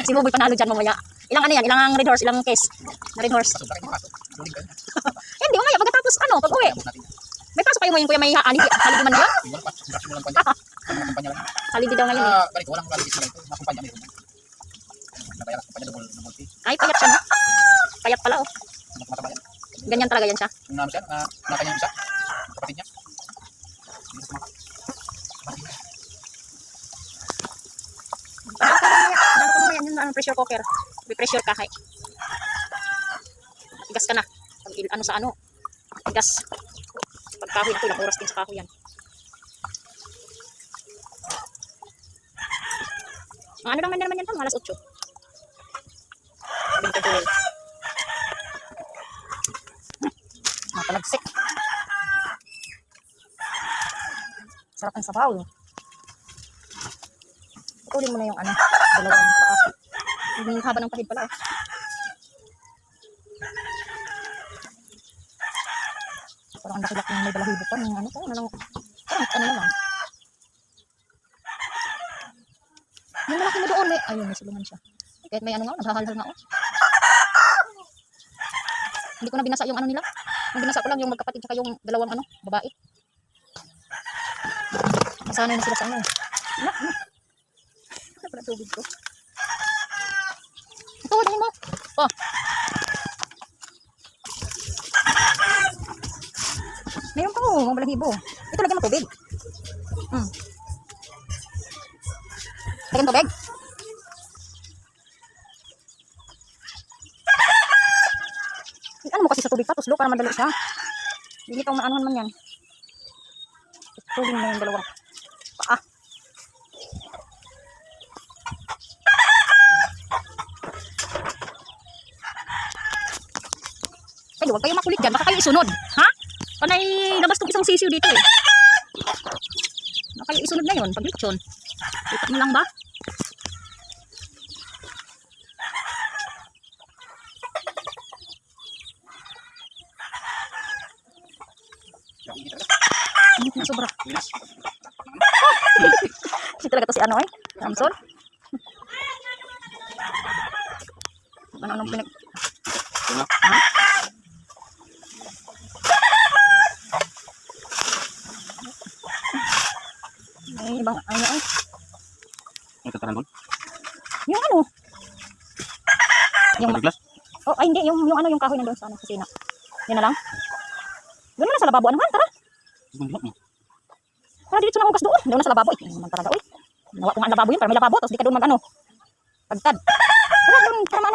Si Buboy panalo dyan mamaya. Ilang ano yan? Ilang red horse? Ilang case? Na red horse? Eh, hindi mamaya. Pagkatapos ano? Pag uwi. May pasok kayo ngayon kuya. May haligi man ngayon? Haligi daw ngayon eh. Ay, payat siya no? Payat pala oh. Ganyan talaga yan siya. Nakanya isa. Kapatid niya. Yung pressure cooker. May pressure ka, tigas ka na. Pag ano sa ano, tigas. Pag kahoy ito, ilang oras din sa kahoy yan. Ano lang naman yan pa, alas 8. Sabi ko doon. Matalagsik. Sarap ang sabaw. Putulin mo na yung ano, dalawang paa. Yung haba ng pahid pala. Parang ang laki-laki ng may balahibo pa. Yung ano to, ano lang. Ano lang. Yung malaki mo doon, ayun, may sulungan siya. Kahit may ano nga, naghahalhal nga. Hindi ko na binasa yung ano nila. Yung binasa ko lang yung magkapatid tsaka yung dalawang ano, babae. Nasanay na sila sa ano. Ano pala tubig ko? Ito, dahil mo. Oh. Meron pa mga balahibo. Ito, lagyan mo tubig. Lagyan tubig. Ano mo kasi sa tubig pa, tuslo para madali siya. Hindi ito maanuhan man yan. Tuloy mo yung dalawang paa. Ay, huwag kayo makulit dyan. Baka kayo isunod. Ha? Panay labas itong isang sisiw dito eh. Baka kayo isunod na yun. Pag lechon. Ikat mo lang ba? Init na sobra. Kasi talaga to si ano eh. Samson. Ano pinag... Ha? Ay, ibang ano eh. Ang tataran doon? Yung ano? Yung glass? Oh, ay hindi. Yung ano yung kahoy na doon sa ano, kusina. Yan na lang. Doon na sa lababo. Ano man? Tara. Tara, dito na hugas doon. Doon na sa lababo. Naman talaga. Uy. Nawa ko nga ang lababo yun. Para may lababo. Tapos di ka doon mag ano. Pagtad. Tara, doon. Para